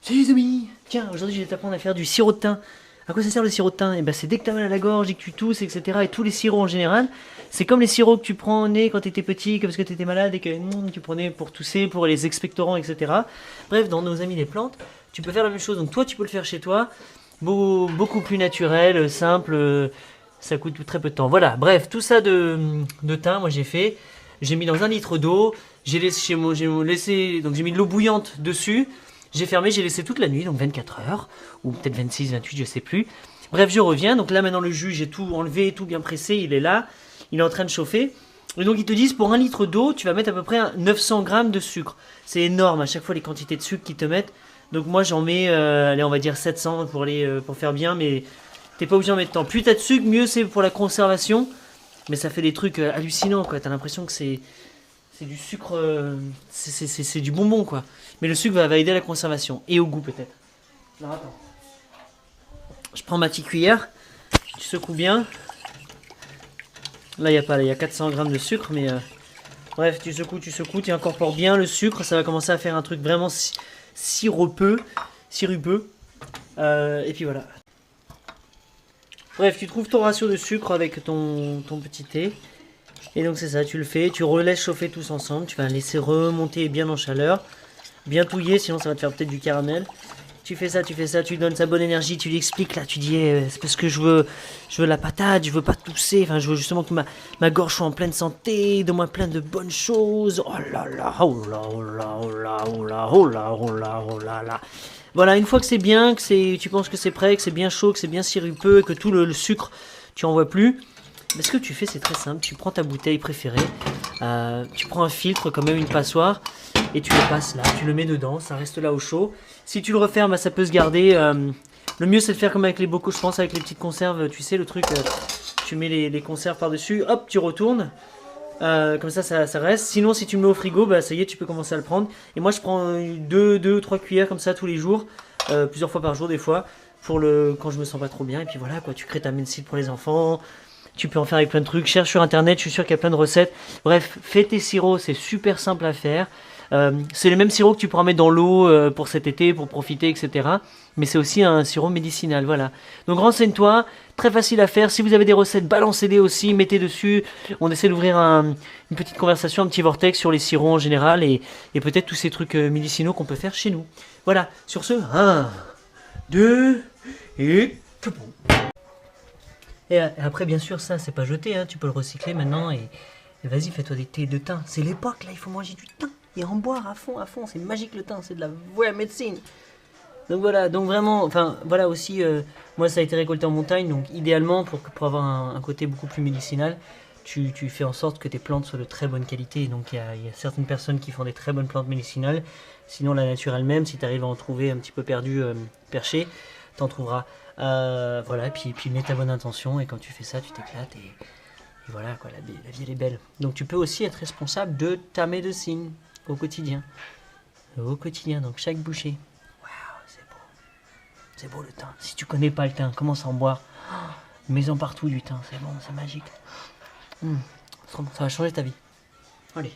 Salut les amis. Tiens, aujourd'hui je vais t'apprendre à faire du sirop de thym. À quoi ça sert le sirop de thym? Et ben c'est dès que t'as mal à la gorge et que tu tousses, etc. Et tous les sirops en général, c'est comme les sirops que tu prends au nez quand t'étais petit, parce que t'étais malade et que tu prenais pour tousser, pour les expectorants, etc. Bref, dans nos amis les plantes, tu peux faire la même chose. Donc toi tu peux le faire chez toi, beaucoup plus naturel, simple, ça coûte très peu de temps. Voilà, bref, tout ça de thym, moi j'ai fait. J'ai mis dans 1 litre d'eau, donc j'ai mis de l'eau bouillante dessus. J'ai fermé, j'ai laissé toute la nuit, donc 24 heures, ou peut-être 26, 28, je sais plus. Bref, je reviens, donc là maintenant le jus, j'ai tout enlevé, tout bien pressé, il est là, il est en train de chauffer. Et donc ils te disent pour 1 litre d'eau, tu vas mettre à peu près 900 grammes de sucre. C'est énorme à chaque fois les quantités de sucre qu'ils te mettent. Donc moi j'en mets, allez on va dire 700 pour faire bien, mais t'es pas obligé d'en mettre tant. Plus t'as de sucre, mieux c'est pour la conservation. Mais ça fait des trucs hallucinants quoi, t'as l'impression que c'est du sucre, c'est du bonbon quoi. Mais le sucre va aider à la conservation. Et au goût peut-être. Alors attends. Je prends ma petite cuillère. Tu secoues bien. Là il n'y a pas, là il y a 400 grammes de sucre. Mais bref, tu secoues, tu incorpores bien le sucre. Ça va commencer à faire un truc vraiment sirupeux. Et puis voilà. Bref, tu trouves ton ratio de sucre avec ton petit thé. Et donc c'est ça, tu le fais, tu relaisses chauffer tous ensemble. Tu vas laisser remonter bien en chaleur. Bien touiller, sinon ça va te faire peut-être du caramel. Tu fais ça, tu donnes sa bonne énergie, tu lui expliques là, tu dis c'est parce que je veux la patate, je veux pas tousser, enfin je veux justement que ma gorge soit en pleine santé, donne-moi plein de bonnes choses. Oh là là, oh là, oh là, oh là, oh là, oh là, oh là, oh là là. Voilà, une fois que c'est bien, tu penses que c'est prêt, que c'est bien chaud, que c'est bien sirupeux, que tout le sucre, tu en vois plus. Mais ce que tu fais, c'est très simple. Tu prends ta bouteille préférée, tu prends un filtre, quand même une passoire, et tu le passes là, tu le mets dedans, ça reste là au chaud. Si tu le refermes, ça peut se garder. Le mieux, c'est de faire comme avec les bocaux, je pense, avec les petites conserves, tu sais, le truc, tu mets les conserves par-dessus, hop, tu retournes. Comme ça reste. Sinon, si tu le mets au frigo, bah ça y est, tu peux commencer à le prendre. Et moi, je prends 2 ou 3 cuillères comme ça tous les jours, plusieurs fois par jour des fois, quand je me sens pas trop bien. Et puis voilà, quoi, tu crées ta médecine pour les enfants. Tu peux en faire avec plein de trucs. Cherche sur internet, je suis sûr qu'il y a plein de recettes. Bref, fais tes sirops, c'est super simple à faire. C'est les mêmes sirops que tu pourras mettre dans l'eau pour cet été, pour profiter, etc. Mais c'est aussi un sirop médicinal, voilà. Donc renseigne-toi, très facile à faire. Si vous avez des recettes, balancez-les aussi, mettez dessus. On essaie d'ouvrir une petite conversation, un petit vortex sur les sirops en général et peut-être tous ces trucs médicinaux qu'on peut faire chez nous. Voilà, sur ce, 1, 2 et... Et après, bien sûr, ça, c'est pas jeté, hein, tu peux le recycler maintenant et vas-y, fais-toi des thés de thym. C'est l'époque, là, il faut manger du thym et en boire à fond, c'est magique le thym, c'est de la vraie médecine. Donc voilà, donc vraiment, enfin, voilà aussi, moi, ça a été récolté en montagne, donc idéalement, pour avoir un côté beaucoup plus médicinal, tu fais en sorte que tes plantes soient de très bonne qualité. Donc il y a certaines personnes qui font des très bonnes plantes médicinales, sinon la nature elle-même, si tu arrives à en trouver un petit peu perdu, perché, t'en trouveras. Voilà, puis mets ta bonne intention et quand tu fais ça, tu t'éclates et voilà quoi, la vie elle est belle. Donc tu peux aussi être responsable de ta médecine au quotidien. Donc chaque bouchée. Waouh, c'est beau le thym. Si tu connais pas le thym, commence à en boire. Oh, mets-en partout du thym, c'est bon, c'est magique. Ça va changer ta vie. Allez.